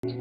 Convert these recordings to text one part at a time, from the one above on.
Okay,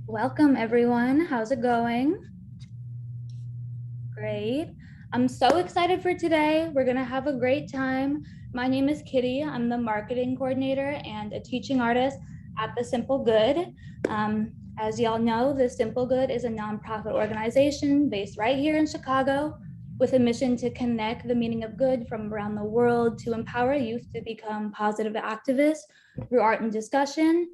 welcome everyone. How's it going? Great. I'm so excited for today. We're gonna have a great time. My name is Kitty. I'm the marketing coordinator and a teaching artist at The Simple Good. As y'all know, The Simple Good is a nonprofit organization based right here in Chicago with a mission to connect the meaning of good from around the world to empower youth to become positive activists through art and discussion,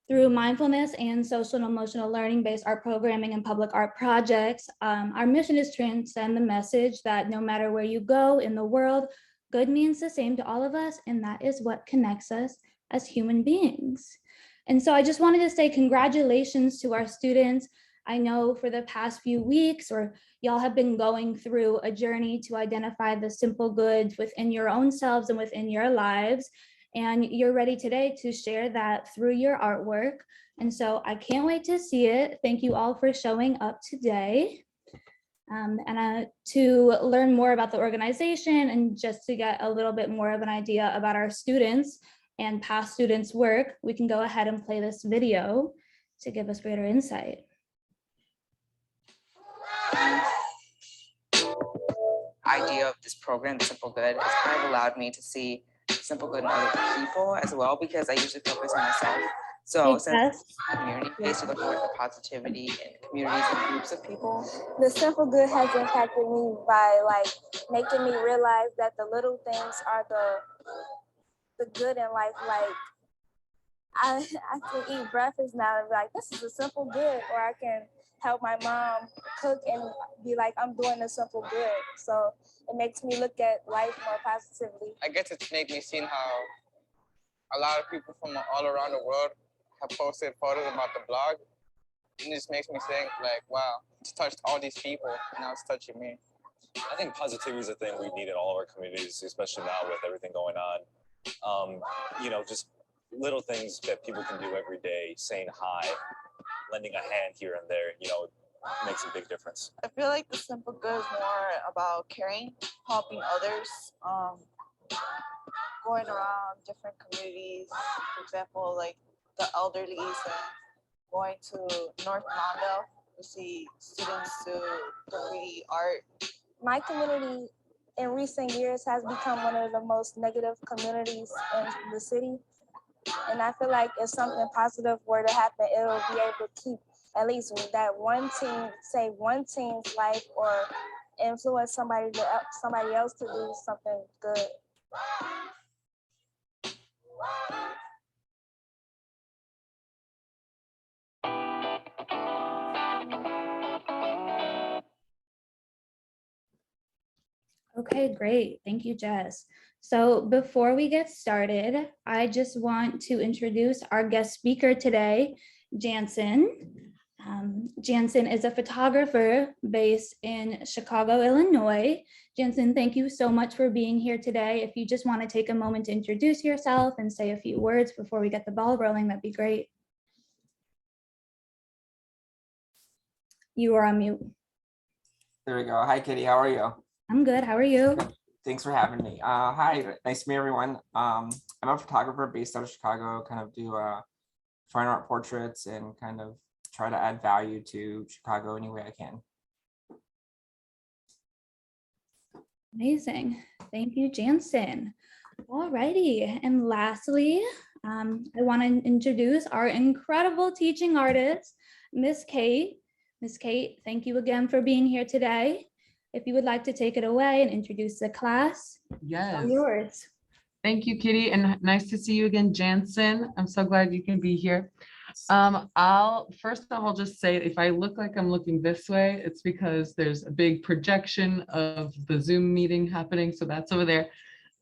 through mindfulness and social and emotional learning based art programming and public art projects. Our mission is to transcend the message that no matter where you go in the world, good means the same to all of us, and that is what connects us as human beings. And so I just wanted to say congratulations to our students. I know for the past few weeks, or y'all have been going through a journey to identify the simple goods within your own selves and within your lives. And you're ready today to share that through your artwork. And so I can't wait to see it. Thank you all for showing up today. To learn more about the organization and just to get a little bit more of an idea about our students and past students' work, we can go ahead and play this video to give us greater insight. Idea of this program, Simple Good, has kind of allowed me to see simple good in other people as well, because I usually focus on myself. So since it's community-based, you look for the positivity in communities and groups of people. The simple good has impacted me by making me realize that the little things are the good in life. Like I can eat breakfast now and be like, this is a simple good, or I can help my mom cook and be like, I'm doing a simple good. So it makes me look at life more positively. I guess it's made me see how a lot of people from all around the world have posted photos about the blog. And it just makes me think like, wow, it's touched all these people, and now it's touching me. I think positivity is a thing we need in all of our communities, especially now with everything going on. Just little things that people can do every day, saying hi, lending a hand here and there, makes a big difference. I feel like the simple good is more about caring, helping others, going around different communities, for example, like the elderly, and going to North Mondale to see students do graffiti art. My community in recent years has become one of the most negative communities in the city. And I feel like if something positive were to happen, it'll be able to keep at least that one team, save one team's life, or influence somebody else to do something good. Okay, great. Thank you, Jess. So before we get started, I just want to introduce our guest speaker today, Jansen. Jansen is a photographer based in Chicago, Illinois. Jansen, thank you so much for being here today. If you just want to take a moment to introduce yourself and say a few words before we get the ball rolling, that'd be great. You are on mute. There we go. Hi, Kitty. How are you? I'm good. How are you? Thanks for having me. Hi, nice to meet everyone. I'm a photographer based out of Chicago, kind of do fine art portraits and kind of try to add value to Chicago any way I can. Amazing. Thank you, Jansen. Alrighty, and lastly, I want to introduce our incredible teaching artist, Miss Kate. Miss Kate, thank you again for being here today. If you would like to take it away and introduce the class, yes, all yours. Thank you, Kitty, and nice to see you again, Jansen. I'm so glad you can be here. First off, I'll just say if I look like I'm looking this way, it's because there's a big projection of the Zoom meeting happening. So that's over there.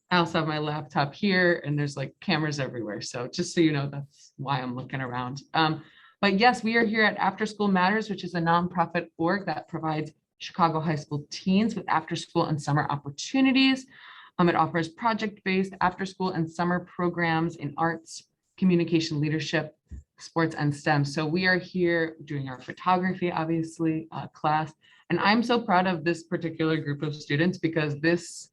I also have my laptop here and there's like cameras everywhere. So just so you know, that's why I'm looking around. But yes, we are here at After School Matters, which is a nonprofit org that provides Chicago high school teens with after school and summer opportunities. It offers project-based after school and summer programs in arts, communication, leadership, sports, and STEM. So we are here doing our photography, obviously, class. And I'm so proud of this particular group of students because this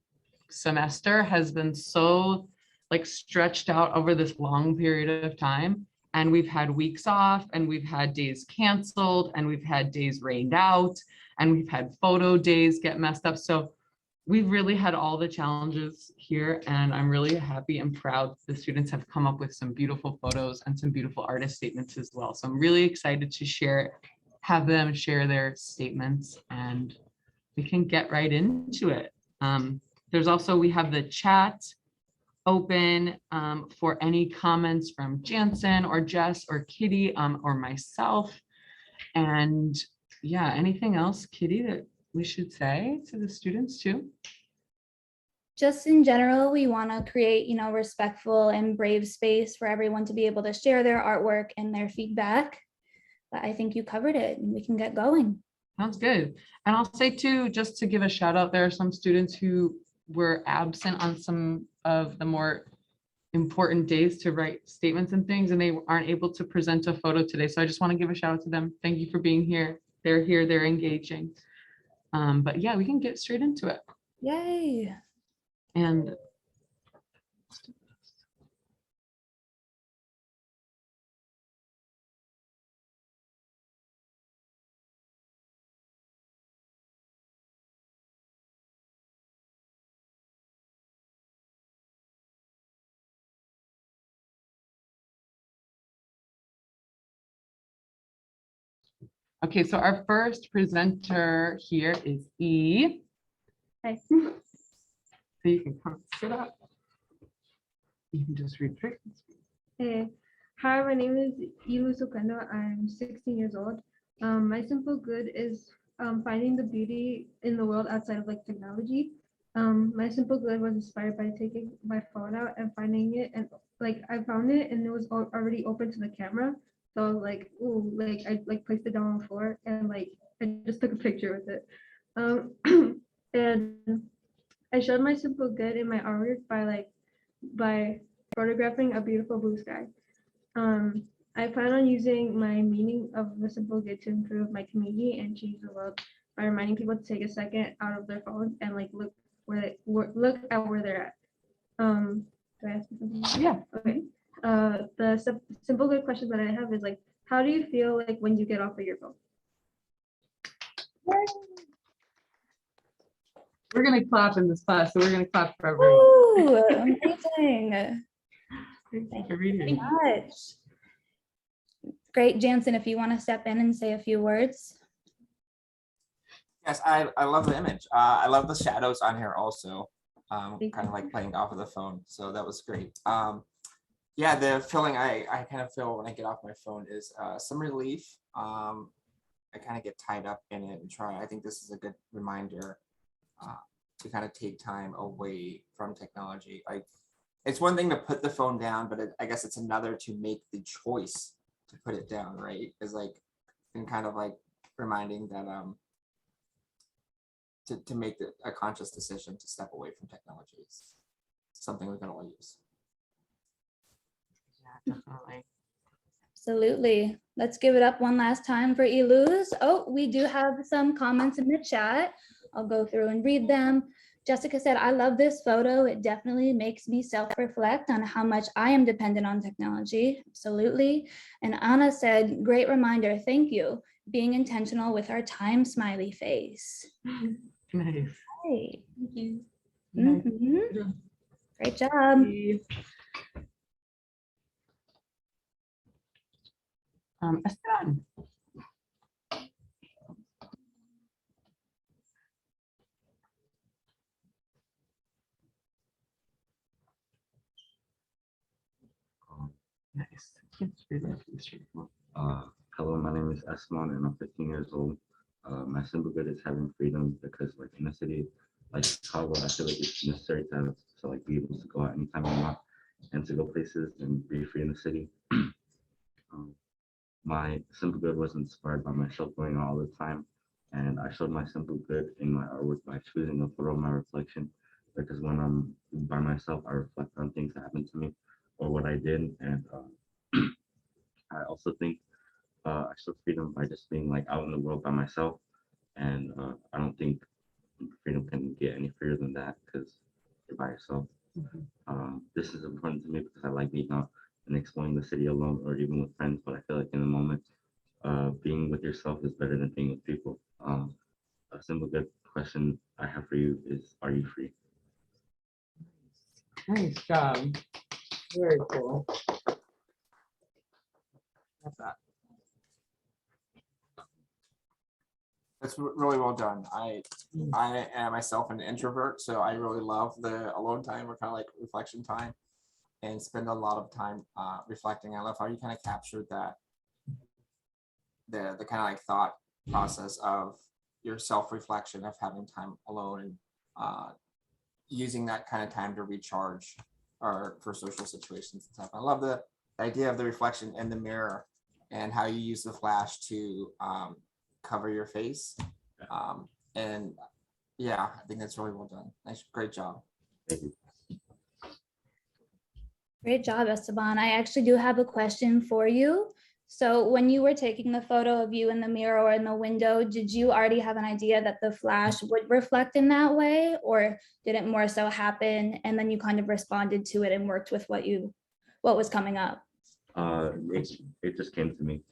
semester has been so like stretched out over this long period of time. And we've had weeks off and we've had days canceled and we've had days rained out and we've had photo days get messed up. So we've really had all the challenges here and I'm really happy and proud the students have come up with some beautiful photos and some beautiful artist statements as well. So I'm really excited to have them share their statements and we can get right into it. We have the chat open for any comments from Jansen or Jess or Kitty or myself. And yeah, anything else, Kitty, that we should say to the students too? Just in general, we want to create, respectful and brave space for everyone to be able to share their artwork and their feedback. But I think you covered it and we can get going. Sounds good. And I'll say too, just to give a shout out, there are some students who were absent on some of the more important days to write statements and things, and they aren't able to present a photo today. So I just want to give a shout out to them. Thank you for being here. They're here, they're engaging. But yeah, we can get straight into it. Yay. And okay, so our first presenter here is E. Hi. So you can come sit up. You can just read it. Hey. Hi, my name is Ilu Sukendo. I'm 16 years old. My simple good is finding the beauty in the world outside of technology. My simple good was inspired by taking my phone out and finding it, and I found it and it was already open to the camera. So I was like, ooh, I placed it down on the floor and I just took a picture with it. And I showed my simple good in my artwork by photographing a beautiful blue sky. I plan on using my meaning of the simple good to improve my community and change the world by reminding people to take a second out of their phones and look at where they're at. Do I ask you something? Yeah. Okay. The simple good question that I have is how do you feel when you get off of your phone? We're gonna clap in this class, so we're gonna clap for everyone. Ooh, amazing. Thank you for reading. Much. Great, Jansen, if you want to step in and say a few words. Yes, I love the image. I love the shadows on here also, kind of playing off of the phone. So that was great. Yeah, the feeling I kind of feel when I get off my phone is some relief. I kind of get tied up in it and I think this is a good reminder to kind of take time away from technology. It's one thing to put the phone down, but I guess it's another to make the choice to put it down, right? Is and kind of reminding that to make a conscious decision to step away from technology is something we can all use. Yeah, definitely. Absolutely. Let's give it up one last time for Iluz. Oh, we do have some comments in the chat. I'll go through and read them. Jessica said, I love this photo. It definitely makes me self-reflect on how much I am dependent on technology. Absolutely. And Anna said, great reminder. Thank you. Being intentional with our time, smiley face. Nice. Great. Thank you. Nice. Mhm. Great job. Esteban. Nice. Hello, my name is Esmon and I'm 15 years old. My simple good is having freedom because like in the city, like Chicago, I feel like it's necessary to have to like be able to go out anytime you want and to go places and be free in the city. My simple good was inspired by myself going out all the time. And I showed my simple good in my artwork by choosing a photo of my reflection. Because when I'm by myself, I reflect on things that happened to me or what I did. And I also think I show freedom by just being like out in the world by myself. And I don't think freedom can get any freer than that because you're by yourself. This is important to me because I like being out and exploring the city alone or even with friends. But I feel like in the moment, being with yourself is better than being with people. A simple good question I have for you is, are you free? Nice job. Very cool. Love that. That's really well done. I am myself an introvert, so I really love the alone time or kind of like reflection time and spend a lot of time reflecting. I love how you kind of captured that the kind of like thought process of your self-reflection of having time alone and using that kind of time to recharge or for social situations and stuff. I love the idea of the reflection in the mirror and how you use the flash to cover your face. And yeah, I think that's really well done. Nice, great job. Thank you. Great job, Esteban. I actually do have a question for you. So when you were taking the photo of you in the mirror or in the window, did you already have an idea that the flash would reflect in that way? Or did it more so happen and then you kind of responded to it and worked with what was coming up? It just came to me.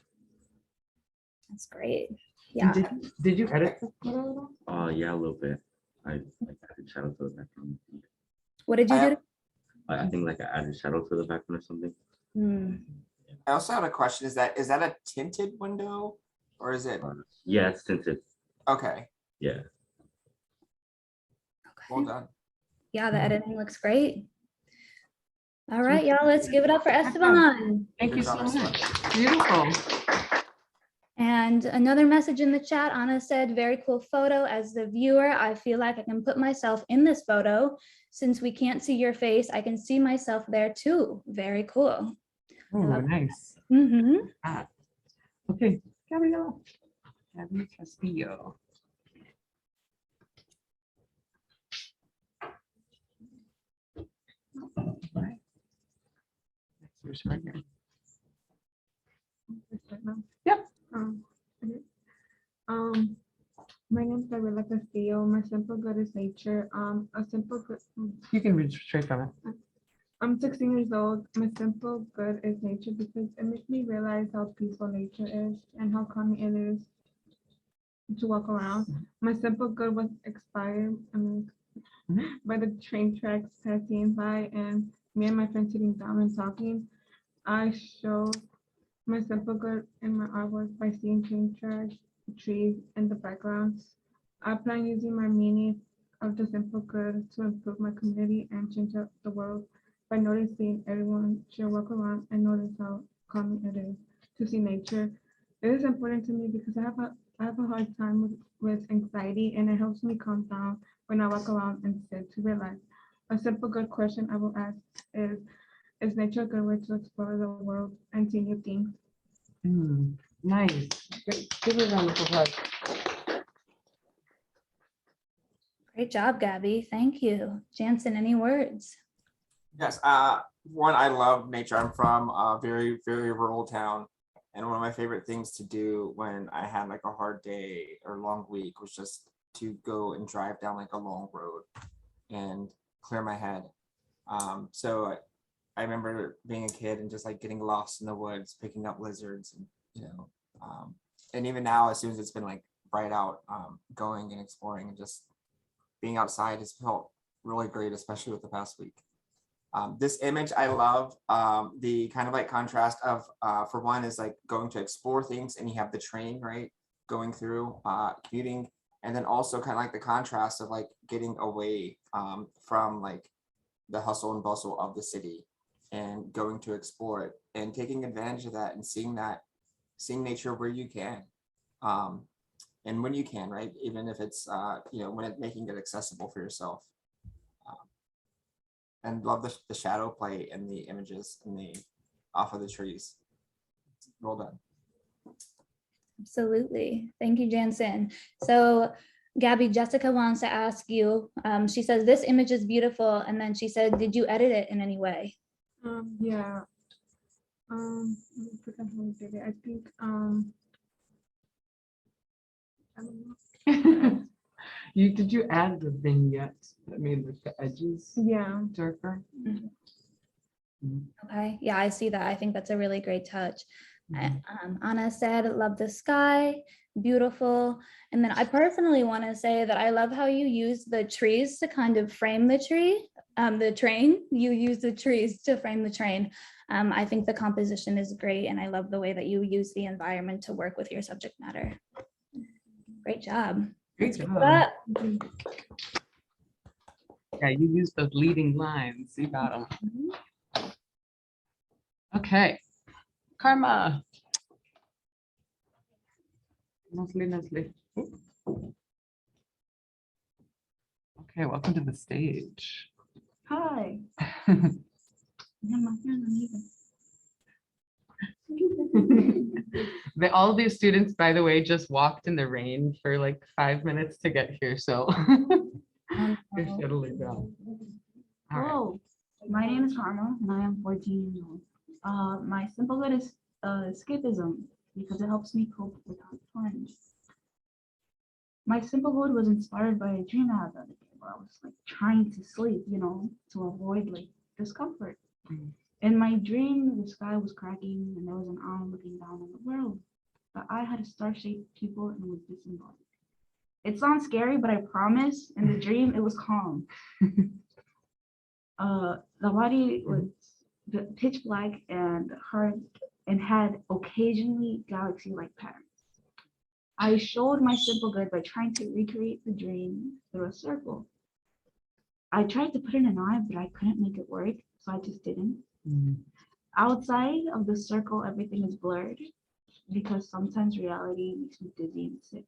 That's great. Yeah. Did you edit the photo? Yeah, a little bit. I added shadow to the background. What did you do? I think like I added shadow to the background or something. I also have a question. Is that a tinted window or is it? Yeah, it's tinted. Okay. Yeah. Okay. Well done. Yeah, the editing looks great. All right, y'all, let's give it up for Esteban. Thank you so much. Beautiful. And another message in the chat, Anna said, very cool photo. As the viewer, I feel like I can put myself in this photo. Since we can't see your face, I can see myself there too. Very cool. Oh, nice. Okay, Gabrielle. Gabby Castillo. Right. Next, right here. Yep. My name is Gabriela Castillo. My simple good is nature. A simple good. You can read straight from it. I'm 16 years old. My simple good is nature because it makes me realize how peaceful nature is and how calming it is to walk around. My simple good was inspired by the train tracks passing by and me and my friend sitting down and talking. I showed my simple good in my artwork by seeing train tracks, trees in the background. I plan using my meaning of the simple good to improve my community and change up the world by noticing everyone should walk around and notice how calming it is to see nature. It is important to me because I have a hard time with anxiety and it helps me calm down when I walk around and sit to relax. A simple good question I will ask is nature a good way to explore the world and see new things? Nice. Give it a round of applause. Great job, Gabby. Thank you. Jansen, any words? Yes. One, I love nature. I'm from a very, very rural town. And one of my favorite things to do when I had like a hard day or long week was just to go and drive down like a long road and clear my head. So I remember being a kid and just like getting lost in the woods, picking up lizards, and and even now, as soon as it's been like bright out, going and exploring and just being outside has felt really great, especially with the past week. This image I love, the kind of like contrast of, for one, is like going to explore things, and you have the train, right, going through, commuting, and then also kind of like the contrast of like getting away from like the hustle and bustle of the city and going to explore it and taking advantage of that and seeing nature where you can, and when you can, right, even if it's making it accessible for yourself. And love the shadow play and the images and the off of the trees. Well done. Absolutely. Thank you, Jansen. So Gabby, Jessica wants to ask you, she says, this image is beautiful. And then she said, did you edit it in any way? Yeah. I forgot how I did it. I think, I don't know. Did you add the vignette that made like the edges darker? Okay, yeah, I see that. I think that's a really great touch. Anna said, love the sky, beautiful. And then I personally want to say that I love how you use the trees to kind of frame the train. You use the trees to frame the train. I think the composition is great, and I love the way that you use the environment to work with your subject matter. Great job. Great job. Yeah, you used those leading lines. You got them. Okay, Karma. Nicely. Okay, welcome to the stage. Hi. All of these students, by the way, just walked in the rain for like 5 minutes to get here, so they're shuttling down. Hello, my name is Karma, and I am 14 years old. My simple good is escapism, because it helps me cope with hard times. My simple good was inspired by a dream I had the other day, where I was like trying to sleep, to avoid like discomfort. In my dream, the sky was cracking and there was an eye looking down on the world. The eye had a star-shaped pupil and was disembodied. It sounds scary, but I promise, in the dream, it was calm. The body was pitch black and hard and had occasionally galaxy-like patterns. I showed my simple good by trying to recreate the dream through a circle. I tried to put in an eye, but I couldn't make it work, so I just didn't. Outside of the circle, everything is blurred because sometimes reality makes me dizzy and sick.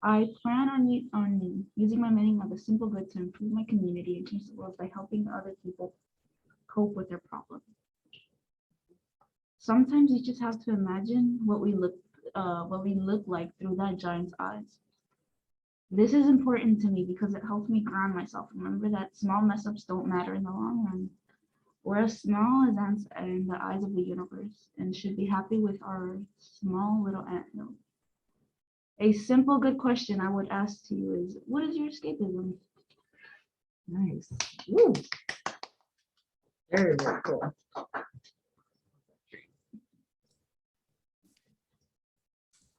I plan on using my meaning of the simple good to improve my community and change the world by helping other people cope with their problems. Sometimes you just have to imagine what we look like through that giant's eyes. This is important to me because it helps me ground myself. Remember that small mess ups don't matter in the long run. We're as small as ants in the eyes of the universe and should be happy with our small little anthill. A simple good question I would ask to you is, what is your escapism? Nice. Woo. Very, very cool.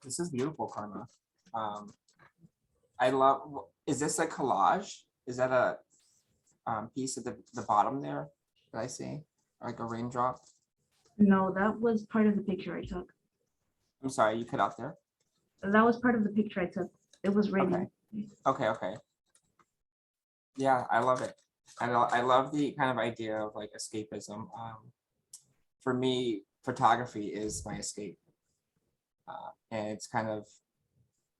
This is beautiful, Karma. I love, is this a collage? Is that a piece at the bottom there that I see? Like a raindrop? No, that was part of the picture I took. I'm sorry, you cut out there? That was part of the picture I took. It was raining. Okay. Yeah, I love it. I love the kind of idea of like escapism. For me, photography is my escape. And it's kind of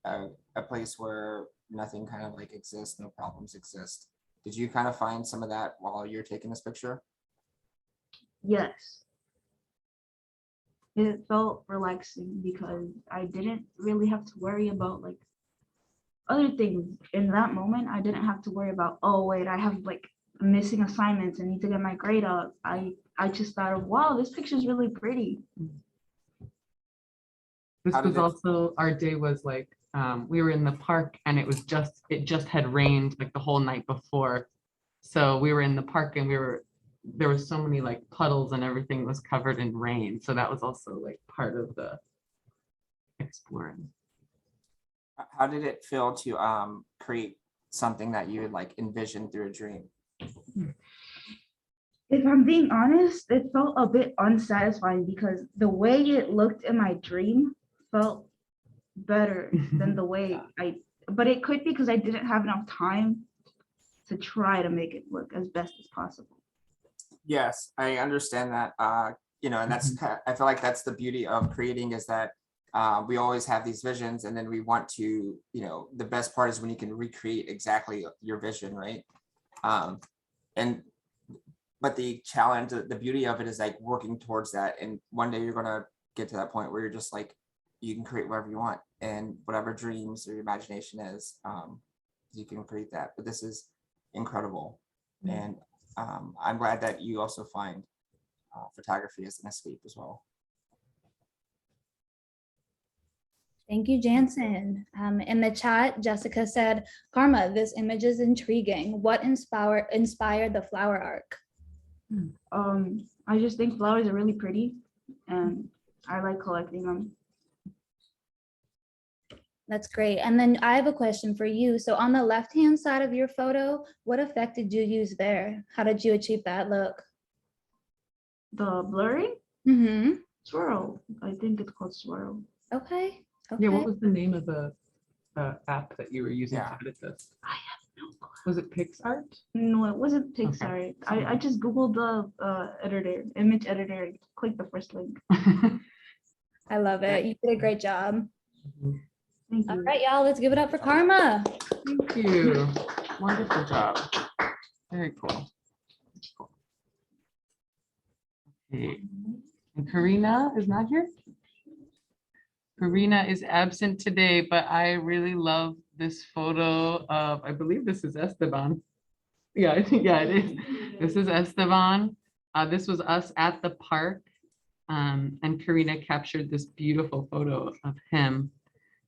a place where nothing kind of like exists, no problems exist. Did you kind of find some of that while you're taking this picture? Yes. It felt relaxing because I didn't really have to worry about like other things. In that moment, I didn't have to worry about, oh wait, I have like missing assignments and need to get my grade up. I just thought of, wow, this picture is really pretty. This was also, our day was like, we were in the park and it just had rained like the whole night before. So we were in the park and there were so many like puddles and everything was covered in rain. So that was also like part of the exploring. How did it feel to create something that you had like envisioned through a dream? If I'm being honest, it felt a bit unsatisfying because the way it looked in my dream felt better than the way but it could be because I didn't have enough time to try to make it look as best as possible. Yes, I understand that. And that's I feel like that's the beauty of creating is that we always have these visions, and then we want to, the best part is when you can recreate exactly your vision, right? But the challenge, the beauty of it is like working towards that, and one day you're gonna get to that point where you're just like, you can create whatever you want, and whatever dreams or your imagination is, you can create that. But this is incredible, and I'm glad that you also find photography as an escape as well. Thank you, Jansen. In the chat, Jessica said, Karma, this image is intriguing. What inspired the flower arc? I just think flowers are really pretty and I like collecting them. That's great. And then I have a question for you. So on the left-hand side of your photo, what effect did you use there? How did you achieve that look? The blurring? Mm-hmm. Swirl. I think it's called Swirl. Okay. Yeah, what was the name of the app that you were using Yeah. to edit this? I have no clue. Was it PixArt? No, it wasn't Pixar. Okay. I just Googled the image editor, and clicked the first link. I love it. You did a great job. Thank All you. right, y'all, let's give it up for Karma. Thank you. Wonderful job. Very cool. Okay. And Karina is not here? Karina is absent today, but I really love this photo of, I believe this is Esteban. Yeah, I think, yeah, it is. This is Esteban. This was us at the park. And Karina captured this beautiful photo of him.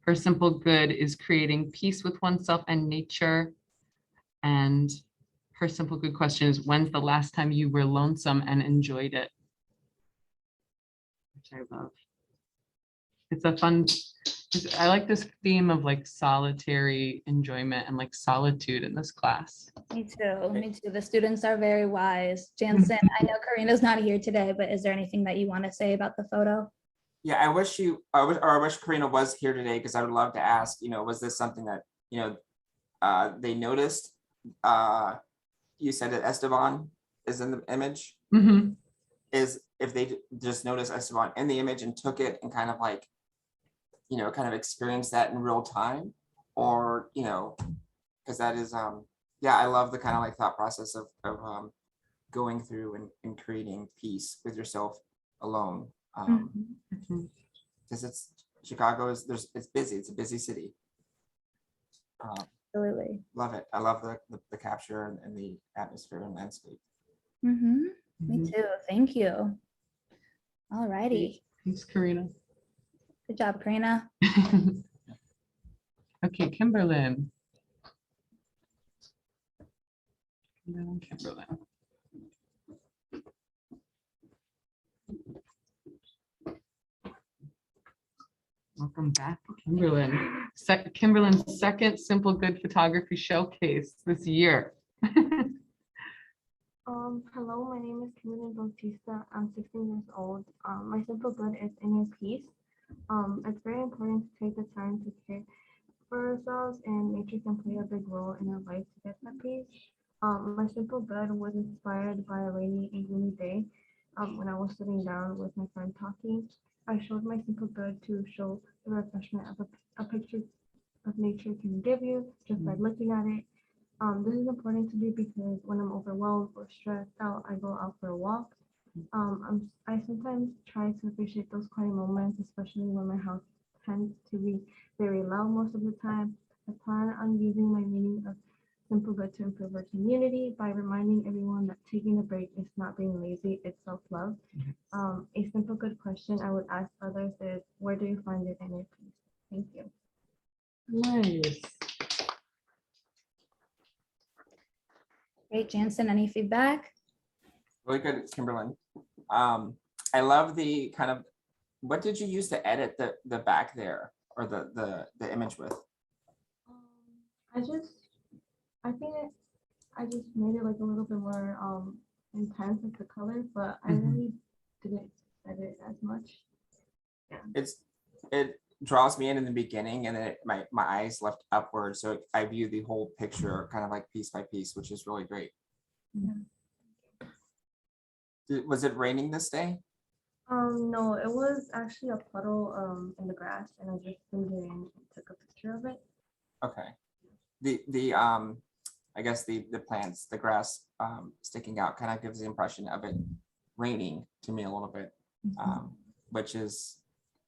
Her simple good is creating peace with oneself and nature. And her simple good question is, when's the last time you were lonesome and enjoyed it? Which I love. It's a fun, I like this theme of like solitary enjoyment and like solitude in this class. Me too. Me too. The students are very wise. Jansen, I know Karina's not here today, but is there anything that you want to say about the photo? Yeah, I wish Karina was here today, because I would love to ask, was this something that, they noticed? You said that Esteban is in the image. Mm-hmm. Is if they just noticed Esteban in the image and took it and kind of like, kind of experience that in real time, or, because that is, yeah, I love the kind of like thought process of going through and creating peace with yourself alone. Because it's Chicago is it's busy. It's a busy city. Absolutely. Love it. I love the capture and the atmosphere and landscape. Me too. Thank you. All righty. Thanks, Karina. Good job, Karina. Okay, Kimberlyn. Kimberlyn. Welcome back, Kimberlyn. Kimberlyn's second Simple Good Photography Showcase this year. Hello, my name is Kimberlyn Bautista. I'm 16 years old. My simple good is inner peace. It's very important to take the time to care for ourselves, and nature can play a big role in our life to get that peace. My simple good was inspired by a rainy and gloomy day. When I was sitting down with my friend talking, I showed my simple good to show the refreshment of a picture of nature can give you just by looking at it. This is important to me because when I'm overwhelmed or stressed out, I go out for a walk. I sometimes try to appreciate those quiet moments, especially when my house tends to be very loud most of the time. I plan on using my meaning of simple good to improve our community by reminding everyone that taking a break is not being lazy, it's self-love. A simple good question I would ask others is, where do you find your inner peace? Thank you. Nice. Great, Jansen, any feedback? Really good, Kimberlyn. I love the kind of, what did you use to edit the back there or the image with? I think I just made it like a little bit more intense with the color, but I really didn't edit as much. Yeah. It draws me in the beginning, and then my eyes left upward, so I view the whole picture kind of like piece by piece, which is really great. Yeah. Was it raining this day? No, it was actually a puddle in the grass, and I just zoomed in and took a picture of it. Okay. I guess the plants, the grass sticking out kind of gives the impression of it raining to me a little bit, which is,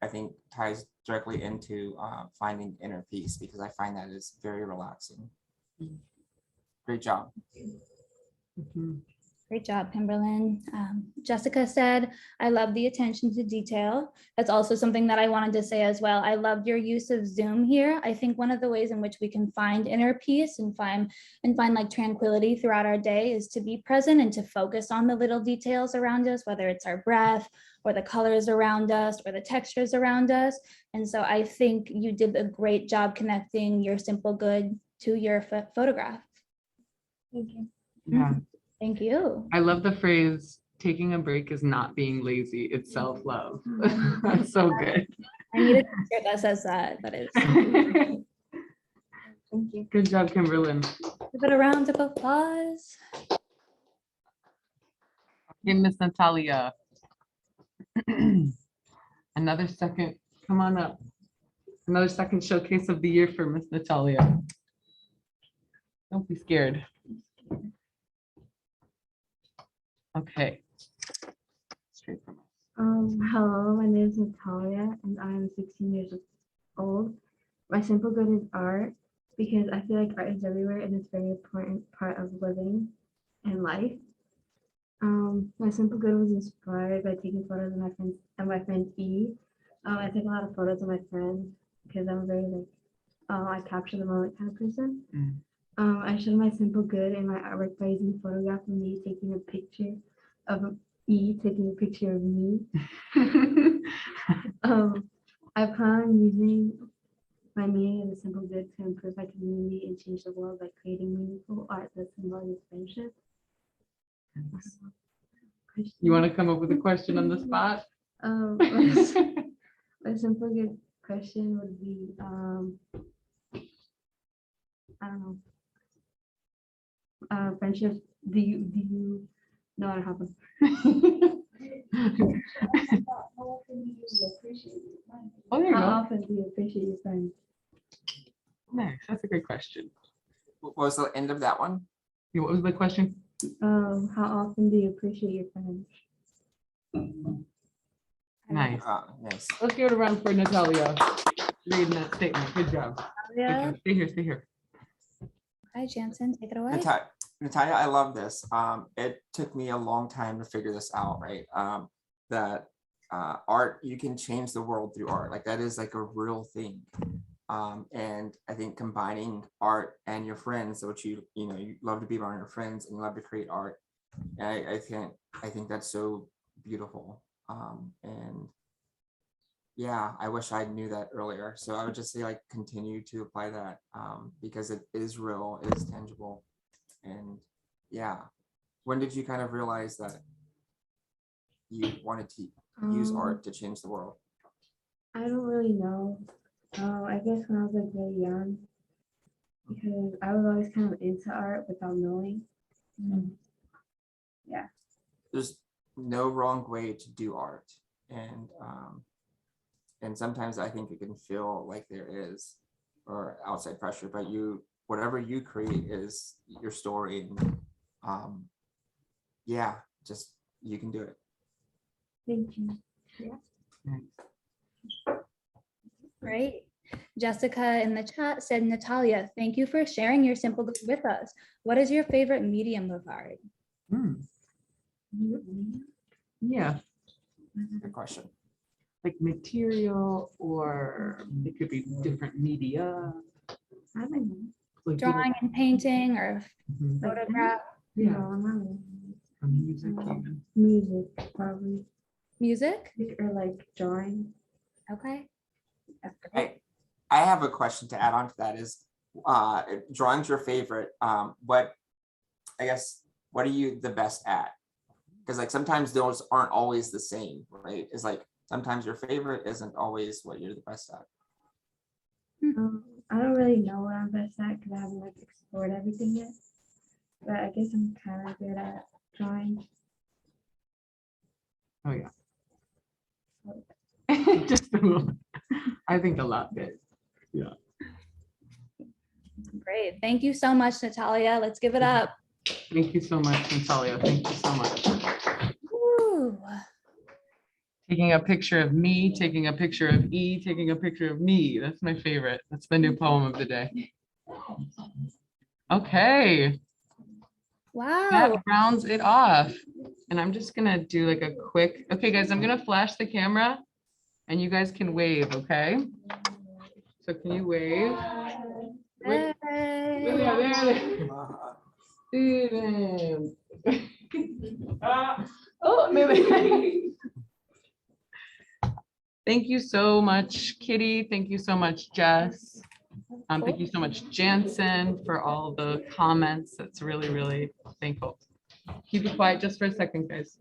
I think, ties directly into finding inner peace, because I find that is very relaxing. Great job. Great job, Kimberlyn. Jessica said, I love the attention to detail. That's also something that I wanted to say as well. I loved your use of Zoom here. I think one of the ways in which we can find inner peace and find like tranquility throughout our day is to be present and to focus on the little details around us, whether it's our breath or the colors around us or the textures around us. And so I think you did a great job connecting your simple good to your photograph. Thank you. Yeah. Thank you. I love the phrase, taking a break is not being lazy, it's self-love. That's so good. I need a t-shirt that says that, but it's. Thank you. Good job, Kimberlyn. Give it a round of applause. Okay, Miss Natalia. Another second, come on up. Another second showcase of the year for Miss Natalia. Don't be scared. Okay. Straight from Hello, my name is Natalia, and I'm 16 years old. My simple good is art, because I feel like art is everywhere and it's a very important part of living and life. My simple good was inspired by taking photos of my friend E. I take a lot of photos of my friends because I'm very I capture the moment kind of person. I showed my simple good in my artwork by using a photograph of me taking a picture of E taking a picture of me. I plan on using my meaning of the simple good to improve my community and change the world by creating meaningful art that symbolizes friendship. You want to come up with a question on the spot? My simple good question would be, I don't know, friendship. Do you know what happened? Oh, there you How go. often do you appreciate your friends? Nice. That's a good question. What was the end of that one? What was the question? How often do you appreciate your friends? Nice. Nice. Let's give it a round for Natalia. Reading that statement. Good job. Yeah. Stay here. Stay here. Hi, Jansen, take it away. Natalia, I love this. It took me a long time to figure this out, right? That art, you can change the world through art. Like that is like a real thing. And I think combining art and your friends, which you love to be around your friends and you love to create art. And I think that's so beautiful. And yeah, I wish I knew that earlier. So I would just say like continue to apply that because it is real, it is tangible. And yeah, when did you kind of realize that you wanted to use art to change the world? I don't really know. I guess when I was like really young, because I was always kind of into art without knowing. Yeah. There's no wrong way to do art, and sometimes I think it can feel like there is, or outside pressure, but whatever you create is your story, and yeah, just you can do it. Thank you. Yeah. Great. Jessica in the chat said, Natalia, thank you for sharing your simple good with us. What is your favorite medium of art? Yeah. Good question. Like material, or it could be different media. I don't know. Like Drawing and painting or Mhm. photograph? Yeah. No, I'm not Or music even. music, probably. Music? Or like drawing. Okay. I have a question to add on to that is, drawing's your favorite. What are you the best at? Because like sometimes those aren't always the same, right? It's like sometimes your favorite isn't always what you're the best at. I don't really know what I'm best at because I haven't like explored everything yet. But I guess I'm kind of good at drawing. Oh yeah. Just a little. I think a lot good. Yeah. Great. Thank you so much, Natalia. Let's give it up. Thank you so much, Natalia. Thank you so much. Woo. Taking a picture of me, taking a picture of E, taking a picture of me. That's my favorite. That's the new poem of the day. Okay. Wow. That rounds it off. And I'm just gonna do like a quick, okay guys, I'm gonna flash the camera and you guys can wave, okay? So can you wave? Hey. Oh, maybe. Thank you so much, Kitty. Thank you so much, Jess. Thank you so much, Jansen, for all the comments. That's really, really thankful. Keep it quiet just for a second, guys.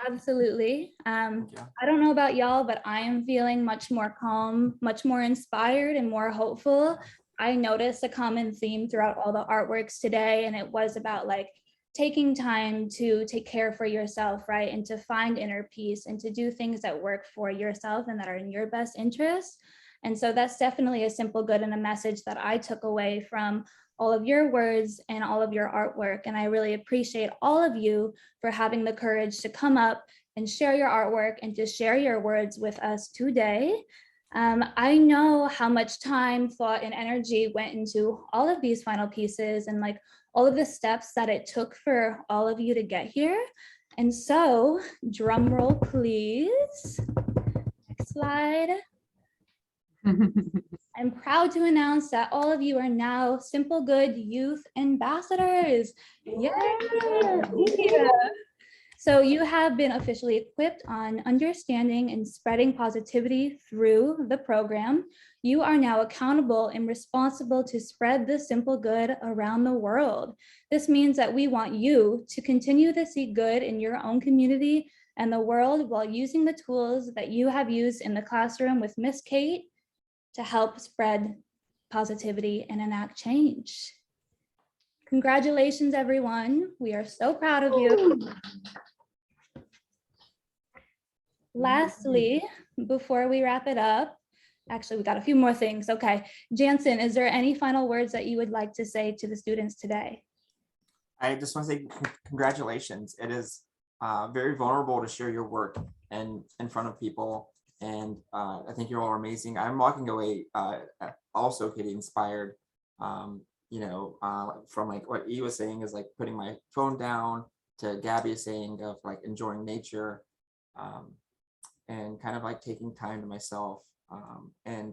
Absolutely. I don't know about y'all, but I am feeling much more calm, much more inspired and more hopeful. I noticed a common theme throughout all the artworks today, and it was about like taking time to take care for yourself, right? And to find inner peace and to do things that work for yourself and that are in your best interest. And so that's definitely a simple good and a message that I took away from all of your words and all of your artwork. And I really appreciate all of you for having the courage to come up and share your artwork and to share your words with us today. I know how much time, thought, and energy went into all of these final pieces and like all of the steps that it took for all of you to get here. And so, drum roll, please. Next slide. I'm proud to announce that all of you are now Simple Good Youth Ambassadors. Yay! Yeah. So you have been officially equipped on understanding and spreading positivity through the program. You are now accountable and responsible to spread the simple good around the world. This means that we want you to continue to see good in your own community and the world while using the tools that you have used in the classroom with Miss Kate to help spread positivity and enact change. Congratulations, everyone. We are so proud of you. Lastly, before we wrap it up, actually, we got a few more things. Okay, Jansen, is there any final words that you would like to say to the students today? I just want to say congratulations. It is very vulnerable to share your work in front of people. And I think you all are amazing. I'm walking away also getting inspired, from like what E was saying is like putting my phone down to Gabby saying of like enjoying nature and kind of like taking time to myself. And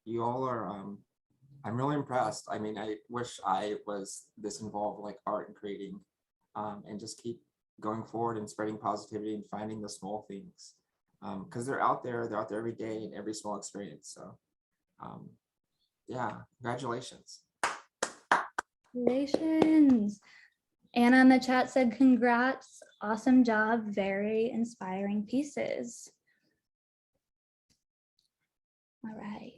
you all are, I'm really impressed. I mean, I wish I was this involved like art and creating and just keep going forward and spreading positivity and finding the small things. Because they're out there every day in every small experience. So yeah, congratulations. Congratulations. Anna in the chat said, congrats, awesome job, very inspiring pieces. All right,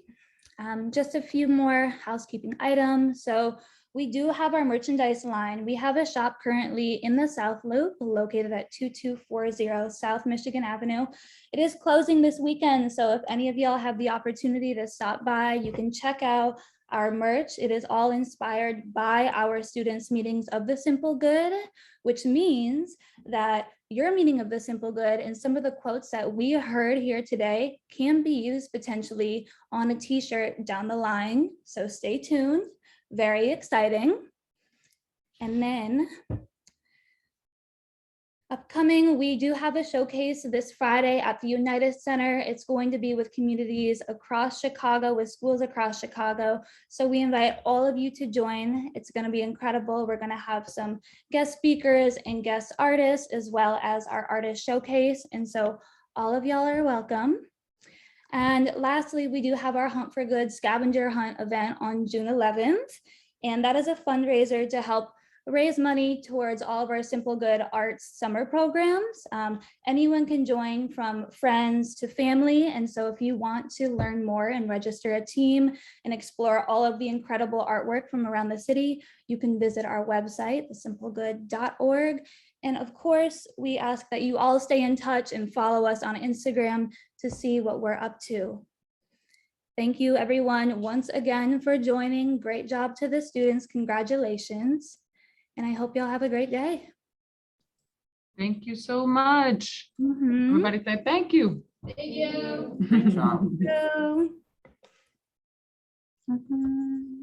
just a few more housekeeping items. So we do have our merchandise line. We have a shop currently in the South Loop located at 2240 South Michigan Avenue. It is closing this weekend, so if any of y'all have the opportunity to stop by, you can check out our merch. It is all inspired by our students' meanings of the simple good, which means that your meaning of the simple good and some of the quotes that we heard here today can be used potentially on a t-shirt down the line. So stay tuned. Very exciting. And then Upcoming, we do have a showcase this Friday at the Lutz Center. It's going to be with communities across Chicago, with schools across Chicago. So we invite all of you to join. It's going to be incredible. We're going to have some guest speakers and guest artists, as well as our artist showcase. And so all of y'all are welcome. And lastly, we do have our Hunt for Good scavenger hunt event on June 11th. And that is a fundraiser to help raise money towards all of our Simple Good Arts summer programs. Anyone can join, from friends to family. And so if you want to learn more and register a team and explore all of the incredible artwork from around the city, you can visit our website, thesimplegood.org. And of course, we ask that you all stay in touch and follow us on Instagram to see what we're up to. Thank you everyone once again for joining. Great job to the students, congratulations. And I hope y'all have a great day. Thank you so much. Everybody say thank you. Thank you. Good job. Thank you.